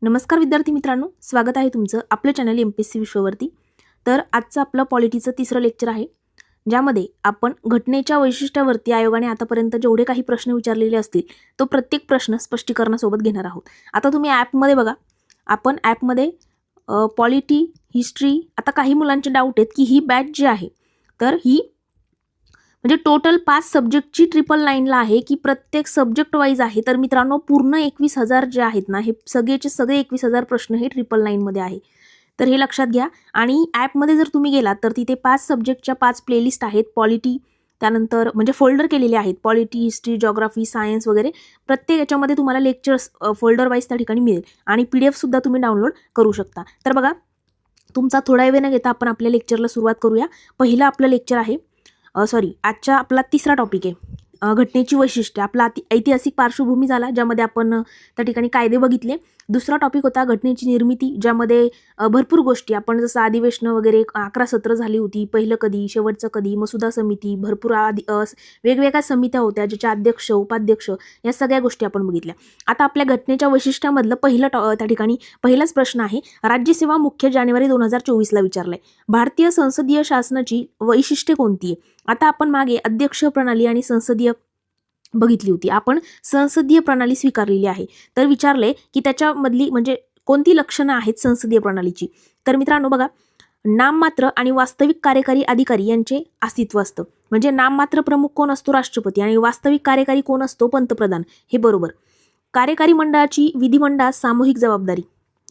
नमस्कार विद्यार्थी मित्रांनो, स्वागत आहे तुमचं आपल्या चॅनल MPSC विश्ववरती। तर आजचं आपलं पॉलिटीचं तिसरं लेक्चर आहे, ज्यामध्ये आपण घटनेच्या वैशिष्ट्यावरती आयोगाने आतापर्यंत जेवढे काही प्रश्न विचारलेले असतील तो प्रत्येक प्रश्न स्पष्टीकरणासोबत घेणार आहोत। आता तुम्ही ॲपमध्ये बघा, आपण ॲपमध्ये पॉलिटी, हिस्ट्री, आता काही मुलांचे डाऊट आहेत की ही बॅच जी आहे तर ही म्हणजे टोटल 5 सब्जेक्टची 999ला आहे की प्रत्येक सब्जेक्ट वाईज आहे। तर मित्रांनो पूर्ण 21,000 जे आहेत ना, हे सगळेचे सगळे 21,000 प्रश्न हे 999 मध्ये आहे। तर हे लक्षात घ्या। आणि ॲपमध्ये जर तुम्ही गेलात तर तिथे 5 सब्जेक्टच्या 5 प्लेलिस्ट आहेत। पॉलिटी, त्यानंतर म्हणजे फोल्डर केलेले आहेत, पॉलिटी, हिस्ट्री, जिओग्राफी, सायन्स वगैरे। प्रत्येक याच्यामध्ये तुम्हाला लेक्चर्स फोल्डर वाईज त्या ठिकाणी मिळेल आणि PDF सुद्धा तुम्ही डाउनलोड करू शकता। तर बघा, तुमचा थोडा वेळ न घेता आपण आपल्या लेक्चरला सुरुवात करूया। पहिलं आपलं लेक्चर आहे आजचा आपला तिसरा टॉपिक आहे घटनेची वैशिष्ट्ये। आपला ऐतिहासिक पार्श्वभूमी झाला, ज्यामध्ये आपण त्या ठिकाणी कायदे बघितले। दुसरा टॉपिक होता घटनेची निर्मिती, ज्यामध्ये भरपूर गोष्टी आपण जसं अधिवेशन वगैरे 11 सत्र झाली होती, पहिलं कधी, शेवटचं कधी, मसुदा समिती, भरपूर वेगवेगळ्या समित्या होत्या ज्याचे अध्यक्ष, उपाध्यक्ष, या सगळ्या गोष्टी आपण बघितल्या। आता आपल्या घटनेच्या वैशिष्ट्यामधलं पहिलं त्या ठिकाणी पहिलाच प्रश्न आहे, राज्यसेवा मुख्य जानेवारी 2024ला विचारलाय, भारतीय संसदीय शासनाची वैशिष्ट्ये कोणती आहे? आता आपण मागे अध्यक्ष प्रणाली आणि संसदीय बघितली होती, आपण संसदीय प्रणाली स्वीकारलेली आहे। तर विचारले की त्याच्यामधली म्हणजे कोणती लक्षणं आहेत संसदीय प्रणालीची? तर मित्रांनो बघा, नाममात्र आणि वास्तविक कार्यकारी अधिकारी यांचे अस्तित्व असतं। म्हणजे नाममात्र प्रमुख कोण असतो? राष्ट्रपती, आणि वास्तविक कार्यकारी कोण असतो? पंतप्रधान, हे बरोबर। कार्यकारी मंडळाची विधिमंडळास सामूहिक जबाबदारी,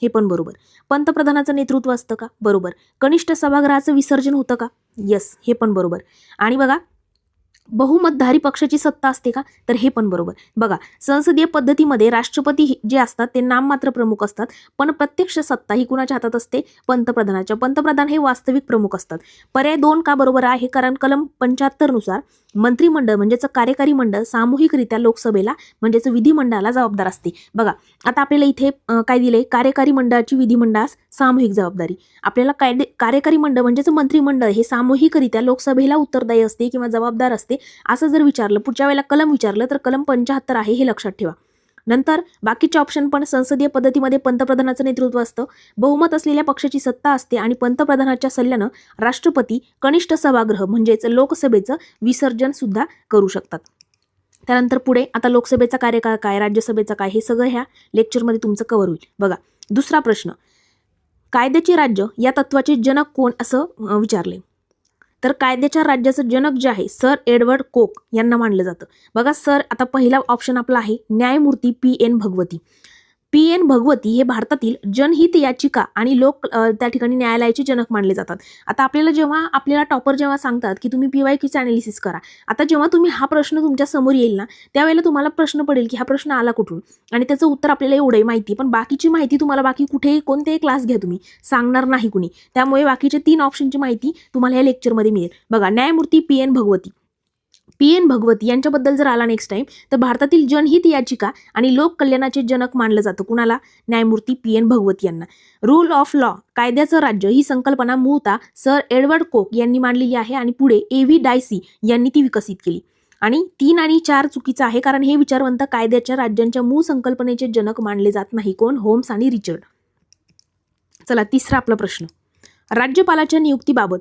हे पण बरोबर। पंतप्रधानाचं नेतृत्व असतं का? बरोबर। कनिष्ठ सभागृहाचं विसर्जन होतं का? यस, हे पण बरोबर। आणि बघा, बहुमतधारी पक्षाची सत्ता असते का? तर हे पण बरोबर। बघा, संसदीय पद्धतीमध्ये राष्ट्रपती जे असतात ते नाममात्र प्रमुख असतात, पण प्रत्यक्ष सत्ता ही कुणाच्या हातात असते? पंतप्रधानाच्या। पंतप्रधान हे वास्तविक प्रमुख असतात। पर्याय 2 का बरोबर आहे? कारण कलम 75 नुसार मंत्रिमंडळ म्हणजेच कार्यकारी मंडळ सामूहिकरित्या लोकसभेला म्हणजेच विधिमंडळाला जबाबदार असते। बघा, आता आपल्याला इथे काय दिले? कार्यकारी मंडळाची विधिमंडळास सामूहिक जबाबदारी। आपल्याला कार्यकारी मंडळ म्हणजेच मंत्रिमंडळ हे सामूहिकरित्या लोकसभेला उत्तरदायी असते किंवा जबाबदार असते असं जर विचारलं, पुढच्या वेळेला कलम विचारलं तर कलम 75 आहे, हे लक्षात ठेवा। नंतर बाकीचे ऑप्शन पण संसदीय पद्धतीमध्ये पंतप्रधानाचं नेतृत्व असतं, बहुमत असलेल्या पक्षाची सत्ता असते आणि पंतप्रधानाच्या सल्ल्यानं राष्ट्रपती कनिष्ठ सभागृह म्हणजेच लोकसभेचं विसर्जन सुद्धा करू शकतात। त्यानंतर पुढे आता लोकसभेचा कार्यकाळ काय, राज्यसभेचा काय, हे सगळं ह्या लेक्चरमध्ये तुमचं कव्हर होईल। बघा, दुसरा प्रश्न, कायद्याचे राज्य या तत्वाचे जनक कोण असं विचारले? तर कायद्याच्या राज्याचं जनक जे आहे सर एडवर्ड कोक यांना मानलं जातं। बघा सर, आता पहिला ऑप्शन आपला आहे न्यायमूर्ती PN भगवती। PN भगवती हे भारतातील जनहित याचिका आणि लोक त्या ठिकाणी न्यायालयाचे जनक मानले जातात। आता आपल्याला टॉपर जेव्हा सांगतात की तुम्ही PYQचं ॲनालिसिस करा, आता जेव्हा तुम्ही हा प्रश्न तुमच्या समोर येईल ना, त्यावेळेला तुम्हाला प्रश्न पडेल की हा प्रश्न आला कुठून, आणि त्याचं उत्तर आपल्याला एवढंही माहिती, पण बाकीची माहिती तुम्हाला बाकी कुठेही कोणतेही क्लास घ्या तुम्ही सांगणार नाही कुणी। त्यामुळे बाकीचे 3 ऑप्शनची माहिती तुम्हाला या लेक्चरमध्ये मिळेल। बघा, न्यायमूर्ती PN भगवती, PN भगवती यांच्याबद्दल जर आला नेक्स्ट टाइम, तर भारतातील जनहित याचिका आणि लोक कल्याणाचे जनक मानलं जातं कुणाला? न्यायमूर्ती PN भगवती यांना। रूल ऑफ लॉ, कायद्याचं राज्य, ही संकल्पना मूळतः सर एडवर्ड कोक यांनी मांडलेली आहे आणि पुढे AV डायसी यांनी ती विकसित केली। आणि 3 आणि 4 चुकीचं आहे, कारण हे विचारवंत कायद्याच्या राज्यांच्या मूळ संकल्पनेचे जनक मानले जात नाही। कोण? होम्स आणि रिचर्ड। चला, तिसरा आपला प्रश्न, राज्यपालाच्या नियुक्तीबाबत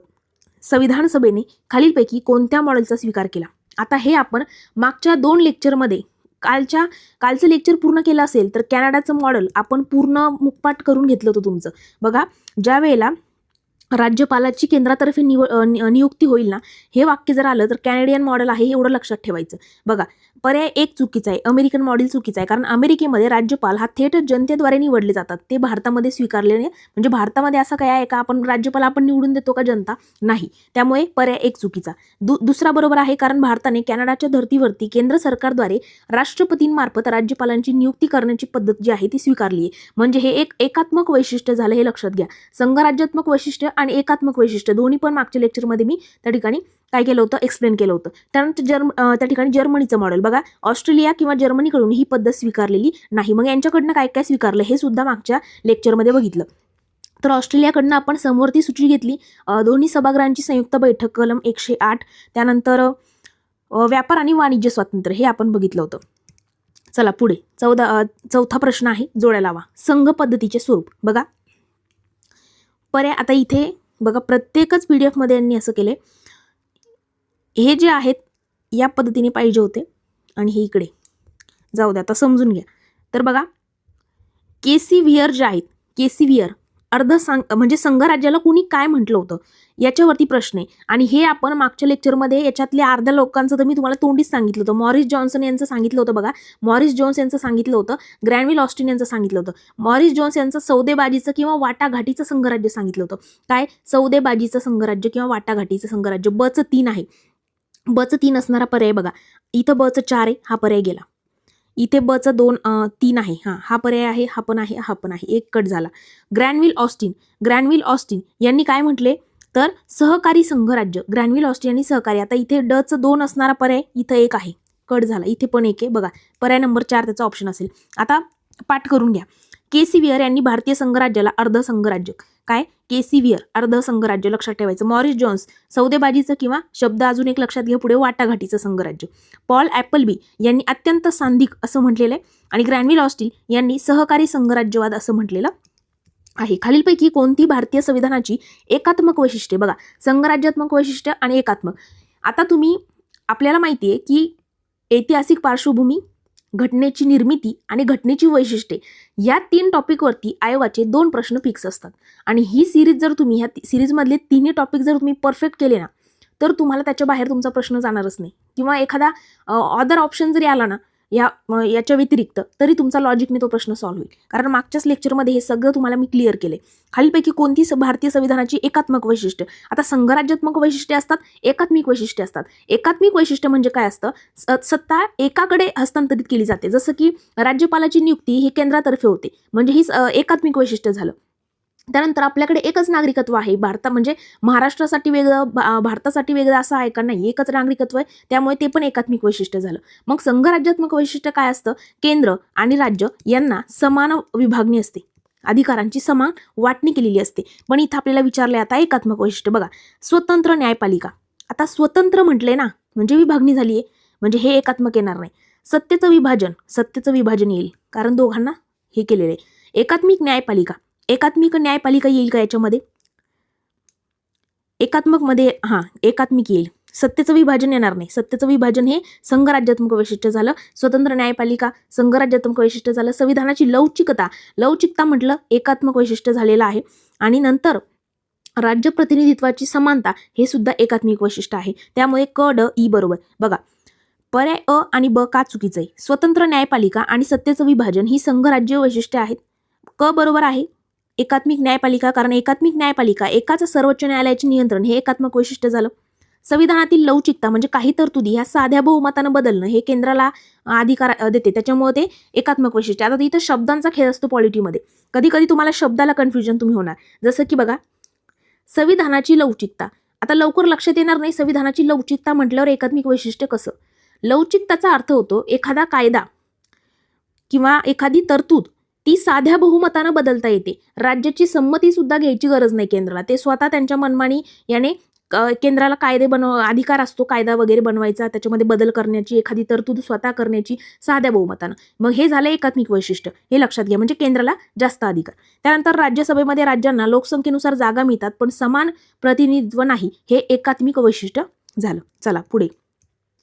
संविधान सभेने खालीलपैकी कोणत्या मॉडेलचा स्वीकार केला? आता हे आपण मागच्या 2 लेक्चरमध्ये कालचं लेक्चर पूर्ण केलं असेल तर कॅनडाचं मॉडेल आपण पूर्ण मुखपाठ करून घेतलं होतं तुमचं। बघा, ज्या वेळेला राज्यपालाची केंद्रातर्फे नियुक्ती होईल ना, हे वाक्य जर आलं तर कॅनेडियन मॉडेल आहे, एवढं लक्षात ठेवायचं। बघा, पर्याय 1 चुकीचा आहे, अमेरिकन मॉडेल चुकीचं आहे, कारण अमेरिकेमध्ये राज्यपाल हा थेट जनतेद्वारे निवडले जातात, ते भारतामध्ये स्वीकारलेले म्हणजे भारतामध्ये असं काय आहे का आपण राज्यपाल आपण निवडून देतो का जनता? नाही। त्यामुळे पर्याय 1 चुकीचा। दुसरा बरोबर आहे, कारण भारताने कॅनडाच्या धर्तीवरती केंद्र सरकारद्वारे राष्ट्रपतींमार्फत राज्यपालांची नियुक्ती करण्याची पद्धत जी आहे ती स्वीकारली आहे। म्हणजे हे एक एकात्मक वैशिष्ट्य झालं, हे लक्षात घ्या। संघराज्यात्मक वैशिष्ट्य आणि एकात्मक वैशिष्ट्य दोन्ही पण मागच्या लेक्चरमध्ये मी त्या ठिकाणी काय केलं होतं? एक्सप्लेन केलं होतं। त्यानंतर त्या ठिकाणी जर्मनीचं मॉडेल, बघा, ऑस्ट्रेलिया किंवा जर्मनीकडून ही पद्धत स्वीकारलेली नाही। मग यांच्याकडनं काय काय स्वीकारलं हे सुद्धा मागच्या लेक्चरमध्ये बघितलं। तर ऑस्ट्रेलियाकडनं आपण समवर्ती सूची घेतली, दोन्ही सभागृहांची संयुक्त बैठक कलम 108, त्यानंतर व्यापार आणि वाणिज्य स्वातंत्र्य हे आपण बघितलं होतं। चला पुढे चौथा प्रश्न आहे, जोड्या लावा. संघ पद्धतीचे स्वरूप. बघा पर्याय, आता इथे बघा प्रत्येकच PDF मध्ये यांनी असं केले, हे जे आहेत या पद्धतीने पाहिजे होते आणि हे इकडे जाऊ द्या, आता समजून घ्या. तर बघा केसी व्हियर जे आहेत, केसी व्हियर म्हणजे संघराज्याला कुणी काय म्हटलं होतं याच्यावरती प्रश्न आहे. आणि हे आपण मागच्या लेक्चरमध्ये याच्यातल्या अर्ध्या लोकांचं तर मी तुम्हाला तोंडीच सांगितलं होतं. मॉरिस जॉन्सन यांचं सांगितलं होतं. बघा मॉरिस जोन्स यांचं सांगितलं होतं, ग्रॅनविल ऑस्टिन यांचं सांगितलं होतं. मॉरिस जोन्स यांचं सौदेबाजीचं किंवा वाटाघाटीचं संघराज्य सांगितलं होतं. काय? सौदेबाजीचं संघराज्य किंवा वाटाघाटीचं संघराज्य. बचं 3 आहे. बचं 3 असणारा पर्याय बघा, इथं बचं 4 आहे, हा पर्याय गेला. इथे बचं 3 आहे, हा पर्याय आहे, हा पण आहे, हा पण आहे, एक कट झाला. ग्रॅनविल ऑस्टिन यांनी काय म्हटले तर सहकारी संघराज्य. ग्रॅनविल ऑस्टिन यांनी सहकारी. आता इथे डचं 2 असणारा पर्याय इथं 1 आहे, कट झाला. इथे पण 1 आहे बघा, पर्याय नंबर 4 त्याचा ऑप्शन असेल. आता पाठ करून घ्या. केसी व्हियर यांनी भारतीय संघराज्याला अर्ध संघराज्य. काय? केसी व्हियर अर्ध संघराज्य लक्षात ठेवायचं. मॉरिस जोन्स सौदेबाजीचं किंवा शब्द अजून एक लक्षात घ्या पुढे, वाटाघाटीचं संघराज्य. पॉल ॲपलबी यांनी अत्यंत सांधिक असं म्हटलेलं आहे आणि ग्रॅनविल ऑस्टिन यांनी सहकारी संघराज्यवाद असं म्हटलेलं आहे. खालीलपैकी कोणती भारतीय संविधानाची एकात्मक वैशिष्ट्ये? बघा संघराज्यात्मक वैशिष्ट्य आणि एकात्मक. आता आपल्याला माहिती आहे की ऐतिहासिक पार्श्वभूमी, घटनेची निर्मिती आणि घटनेची वैशिष्ट्ये या 3 टॉपिकवरती आयोगाचे 2 प्रश्न फिक्स असतात. आणि ही सिरीज जर तुम्ही ह्या सिरीजमधले 3 टॉपिक जर तुम्ही परफेक्ट केले ना तर तुम्हाला त्याच्या बाहेर तुमचा प्रश्न जाणारच नाही. किंवा एखादा अदर ऑप्शन जरी आला ना याच्या व्यतिरिक्त तरी तुमचा लॉजिकने तो प्रश्न सॉल्व्ह होईल. कारण मागच्याच लेक्चरमध्ये हे सगळं तुम्हाला मी क्लिअर केले. खालीलपैकी कोणती भारतीय संविधानाची एकात्मक वैशिष्ट्य? आता संघराज्यात्मक वैशिष्ट्ये असतात, एकात्मिक वैशिष्ट्ये असतात. एकात्मिक वैशिष्ट्य म्हणजे काय असतं? सत्ता एकाकडे हस्तांतरित केली जाते. जसं की राज्यपालाची नियुक्ती ही केंद्रातर्फे होते, म्हणजे ही एकात्मिक वैशिष्ट्य झालं. त्यानंतर आपल्याकडे एकच नागरिकत्व आहे. म्हणजे महाराष्ट्रासाठी वेगळं, भारतासाठी वेगळं असं आहे का? नाही, एकच नागरिकत्व आहे, त्यामुळे ते पण एकात्मिक वैशिष्ट्य झालं. मग संघराज्यात्मक वैशिष्ट्य काय असतं? केंद्र आणि राज्य यांना समान विभागणी असते, अधिकारांची समान वाटणी केलेली असते. पण इथं आपल्याला विचारले आता एकात्मक वैशिष्ट्य. बघा स्वतंत्र न्यायपालिका. आता स्वतंत्र म्हटले ना म्हणजे विभागणी झाली आहे, म्हणजे हे एकात्मक येणार नाही. सत्तेचं विभाजन येईल, कारण दोघांना हे केलेलं आहे. एकात्मिक न्यायपालिका येईल का याच्यामध्ये? एकात्मिक येईल. सत्तेचं विभाजन येणार नाही. सत्तेचं विभाजन हे संघराज्यात्मक वैशिष्ट्य झालं. स्वतंत्र न्यायपालिका संघराज्यात्मक वैशिष्ट्य झालं. संविधानाची लवचिकता म्हटलं एकात्मक वैशिष्ट्य झालेलं आहे. आणि नंतर राज्य प्रतिनिधित्वाची समानता हे सुद्धा एकात्मिक वैशिष्ट्य आहे. त्यामुळे क ड ई बरोबर. बघा पर्याय अ आणि ब का चुकीचं आहे? स्वतंत्र न्यायपालिका आणि सत्तेचं विभाजन ही संघराज्य वैशिष्ट्य आहेत. क बरोबर आहे. एकात्मिक न्यायपालिका, कारण एकात्मिक न्यायपालिका एकाच सर्वोच्च न्यायालयाचे नियंत्रण हे एकात्मक वैशिष्ट्य झालं. संविधानातील लवचिकता म्हणजे काही तरतुदी ह्या साध्या बहुमतानं बदलणं हे केंद्राला अधिकार देते, त्याच्यामुळे ते एकात्मक वैशिष्ट्य. आता इथं शब्दांचा खेळ असतो पॉलिटीमध्ये. कधी कधी तुम्हाला शब्दाला कन्फ्युजन तुम्ही होणार. जसं की बघा संविधानाची लवचिकता. आता लवकर लक्षात येणार नाही संविधानाची लवचिकता म्हटल्यावर एकात्मिक वैशिष्ट्य कसं. लवचिकताचा अर्थ होतो एखादा कायदा किंवा एखादी तरतूद ती साध्या बहुमतानं बदलता येते. राज्याची संमती सुद्धा घ्यायची गरज नाही केंद्राला. ते स्वतः त्यांच्या मनमानी याने केंद्राला कायदे अधिकार असतो कायदा वगैरे बनवायचा, त्याच्यामध्ये बदल करण्याची, एखादी तरतूद स्वतः करण्याची साध्या बहुमतानं. मग हे झालं एकात्मिक वैशिष्ट्य, हे लक्षात घ्या, म्हणजे केंद्राला जास्त अधिकार. त्यानंतर राज्यसभेमध्ये राज्यांना लोकसंख्येनुसार जागा मिळतात पण समान प्रतिनिधित्व नाही, हे एकात्मिक वैशिष्ट्य झालं. चला पुढे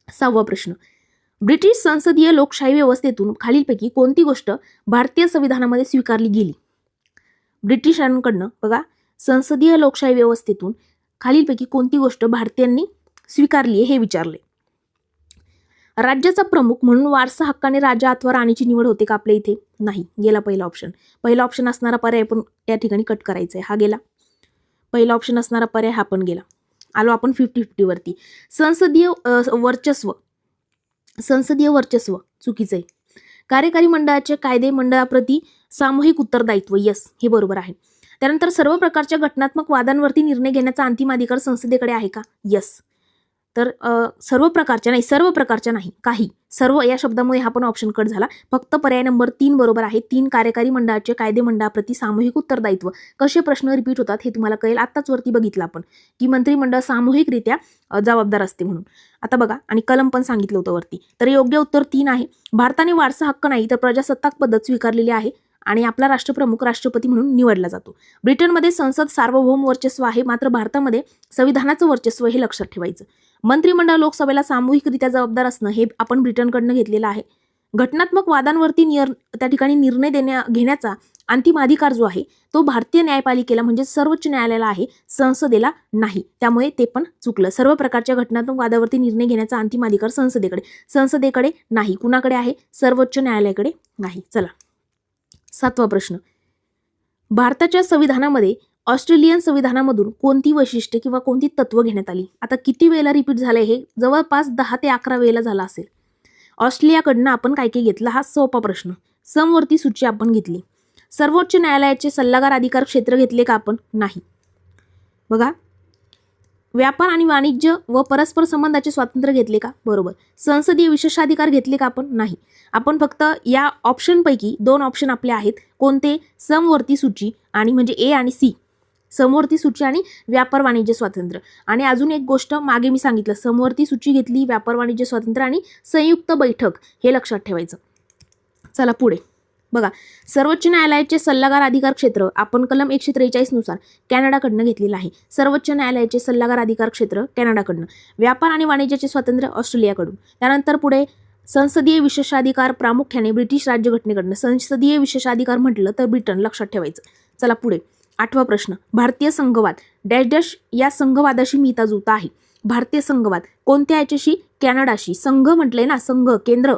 6वा प्रश्न. ब्रिटिश संसदीय लोकशाही व्यवस्थेतून खालीलपैकी कोणती गोष्ट भारतीय संविधानामध्ये स्वीकारली गेली? ब्रिटिशांकडनं बघा संसदीय लोकशाही व्यवस्थेतून खालीलपैकी कोणती गोष्ट भारतीयांनी स्वीकारली हे विचारले. राज्याचा प्रमुख म्हणून वारसा हक्काने राजा अथवा राणीची निवड होते का आपल्या इथे? नाही, गेला पहिला ऑप्शन. पहिला ऑप्शन असणारा पर्याय पण या ठिकाणी कट करायचा आहे, हा गेला. पहिला ऑप्शन असणारा पर्याय हा पण गेला. आलो आपण 50-50 वरती. संसदीय वर्चस्व चुकीचं आहे. कार्यकारी मंडळाचे कायदे मंडळाप्रती सामूहिक उत्तरदायित्व, यस हे बरोबर आहे. त्यानंतर सर्व प्रकारच्या घटनात्मक वादांवरती निर्णय घेण्याचा अंतिम अधिकार संसदेकडे आहे का? यस. तर सर्व प्रकारच्या नाही, सर्व प्रकारच्या नाही, काही, सर्व या शब्दामुळे हा पण ऑप्शन कट झाला. फक्त पर्याय नंबर 3 बरोबर आहे. 3 कार्यकारी मंडळाचे कायदे मंडळाप्रती सामूहिक उत्तरदायित्व. कसे प्रश्न रिपीट होतात हे तुम्हाला कळेल. आत्ताच वरती बघितलं आपण की मंत्रिमंडळ सामूहिकरित्या जबाबदार असते म्हणून. आता बघा, आणि कलम पण सांगितलं होतं वरती. तर योग्य उत्तर 3 आहे. भारताने वारसा हक्क नाही तर प्रजासत्ताक पद्धत स्वीकारलेली आहे आणि आपला राष्ट्रप्रमुख राष्ट्रपती म्हणून निवडला जातो. ब्रिटनमध्ये संसद सार्वभौम वर्चस्व आहे, मात्र भारतामध्ये संविधानाचं वर्चस्व हे लक्षात ठेवायचं. मंत्रिमंडळ लोकसभेला सामूहिकरित्या जबाबदार असणं हे आपण ब्रिटनकडनं घेतलेलं आहे. घटनात्मक वादांवरती त्या ठिकाणी निर्णय घेण्याचा अंतिम अधिकार जो आहे तो भारतीय न्यायपालिकेला म्हणजे सर्वोच्च न्यायालयाला आहे, संसदेला नाही. त्यामुळे ते पण चुकलं. सर्व प्रकारच्या घटनात्मक वादावरती निर्णय घेण्याचा अंतिम अधिकार संसदेकडे नाही. कुणाकडे आहे? सर्वोच्च न्यायालयाकडे नाही. चला, 7वा प्रश्न. भारताच्या संविधानामध्ये ऑस्ट्रेलियन संविधानामधून कोणती वैशिष्ट्ये किंवा कोणती तत्व घेण्यात आली? आता किती वेळेला रिपीट झालंय हे? जवळपास 10 ते 11 वेळेला झाला असेल. ऑस्ट्रेलियाकडनं आपण काय काय घेतलं? हा सोपा प्रश्न. समवर्ती सूची आपण घेतली. सर्वोच्च न्यायालयाचे सल्लागार अधिकार क्षेत्र घेतले का आपण? नाही. बघा, व्यापार आणि वाणिज्य व परस्पर संबंधाचे स्वातंत्र्य घेतले का? बरोबर. संसदीय विशेषाधिकार घेतले का आपण? नाही. आपण फक्त या ऑप्शनपैकी 2 ऑप्शन आपले आहेत. कोणते? समवर्ती सूची आणि म्हणजे ए आणि सी, समवर्ती सूची आणि व्यापार वाणिज्य स्वातंत्र्य. आणि अजून एक गोष्ट मागे मी सांगितलं, समवर्ती सूची घेतली, व्यापार वाणिज्य स्वातंत्र्य आणि संयुक्त बैठक, हे लक्षात ठेवायचं. चला पुढे बघा, सर्वोच्च न्यायालयाचे सल्लागार अधिकार क्षेत्र आपण कलम 143 नुसार कॅनडाकडनं घेतलेलं आहे. सर्वोच्च न्यायालयाचे सल्लागार अधिकार क्षेत्र कॅनडाकडनं. व्यापार आणि वाणिज्याचे स्वातंत्र्य ऑस्ट्रेलियाकडून. त्यानंतर पुढे संसदीय विशेषाधिकार प्रामुख्याने ब्रिटिश राज्यघटनेकडनं. संसदीय विशेषाधिकार म्हटलं तर ब्रिटन, लक्षात ठेवायचं. चला पुढे 8वा प्रश्न. भारतीय संघवाद डॅश डॅश या संघवादाशी मिळता जुळता आहे. भारतीय संघवाद कोणत्या याच्याशी? कॅनडाशी. संघ म्हटलंय ना, संघ, केंद्र,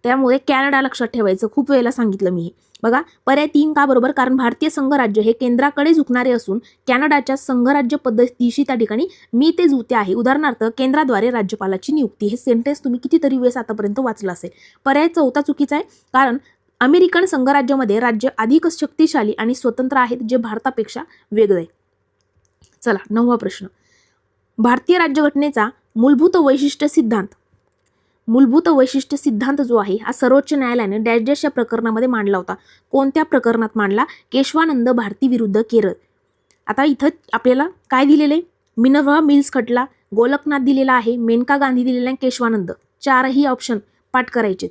त्यामुळे कॅनडा लक्षात ठेवायचं. खूप वेळेला सांगितलं मी हे. बघा, पर्याय 3 का बरोबर? कारण भारतीय संघराज्य हे केंद्राकडे झुकणारे असून कॅनडाच्या संघराज्य पद्धतीशी त्या ठिकाणी मी ते जुळते आहे. उदाहरणार्थ, केंद्राद्वारे राज्यपालाची नियुक्ती. हे सेंटेन्स तुम्ही कितीतरी वेळेस आतापर्यंत वाचलं असेल. पर्याय 4 चुकीचा आहे, कारण अमेरिकन संघराज्यामध्ये राज्य अधिक शक्तिशाली आणि स्वतंत्र आहेत, जे भारतापेक्षा वेगळं आहे. चला 9वा प्रश्न. भारतीय राज्यघटनेचा मूलभूत वैशिष्ट्य सिद्धांत जो आहे हा सर्वोच्च न्यायालयाने डॅश डॅश या प्रकरणामध्ये मांडला होता. कोणत्या प्रकरणात मांडला? केशवानंद भारती विरुद्ध केरळ. आता इथं आपल्याला काय दिलेलं आहे? मिनर्वा मिल्स खटला, गोलकनाथ दिलेला आहे, मेनका गांधी दिलेला आहे, केशवानंद. 4ही ऑप्शन पाठ करायचे.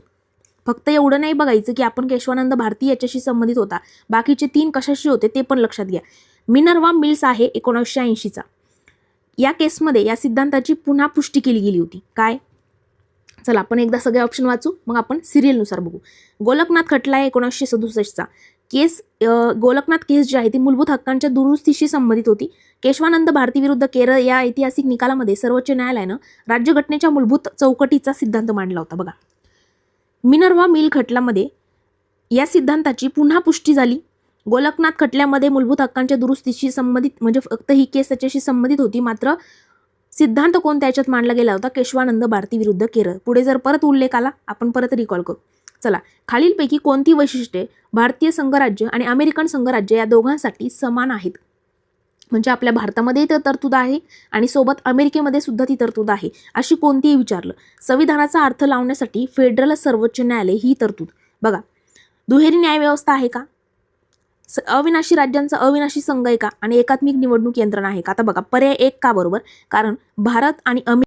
फक्त एवढं नाही बघायचं की आपण केशवानंद भारती याच्याशी संबंधित होता, बाकीचे 3 कशाशी होते ते पण लक्षात घ्या. मिनर्वा मिल्स आहे 1980चा. या केसमध्ये या सिद्धांताची पुन्हा पुष्टी केली गेली होती. काय? चला आपण एकदा सगळे ऑप्शन वाचू, मग आपण सिरियलनुसार बघू. गोलकनाथ खटला आहे 1967चा. केस गोलकनाथ केस जी आहे ती मूलभूत हक्कांच्या दुरुस्तीशी संबंधित होती. केशवानंद भारती विरुद्ध केरळ या ऐतिहासिक निकालामध्ये सर्वोच्च न्यायालयानं राज्यघटनेच्या मूलभूत चौकटीचा सिद्धांत मांडला होता. बघा, मिनर्वा मिल खटल्यामध्ये या सिद्धांताची पुन्हा पुष्टी झाली. गोलकनाथ खटल्यामध्ये मूलभूत हक्कांच्या दुरुस्तीशी संबंधित म्हणजे फक्त ही केस त्याच्याशी संबंधित होती, मात्र सिद्धांत कोणत्या याच्यात मांडला गेला होता? केशवानंद भारती विरुद्ध केरळ. पुढे जर परत उल्लेख आला आपण परत रिकॉल करू. चला, खालीलपैकी कोणती वैशिष्ट्ये भारतीय संघराज्य आणि अमेरिकन संघराज्य या दोघांसाठी समान आहेत? म्हणजे आपल्या भारतामध्ये तर तरतूद आहे आणि सोबत अमेरिकेमध्ये सुद्धा ती तरतूद आहे. अशी कोणतीही विचारलं. संविधानाचा अर्थ लावण्यासाठी फेडरल सर्वोच्च न्यायालय ही तरतूद. बघा, दुहेरी न्यायव्यवस्था आहे का? अविनाशी राज्यांचा अविनाशी संघ आहे का? आणि एकात्मिक निवडणूक यंत्रणा आहे का? आता बघा, पर्याय 1 का बरोबर? कारण भारत आणि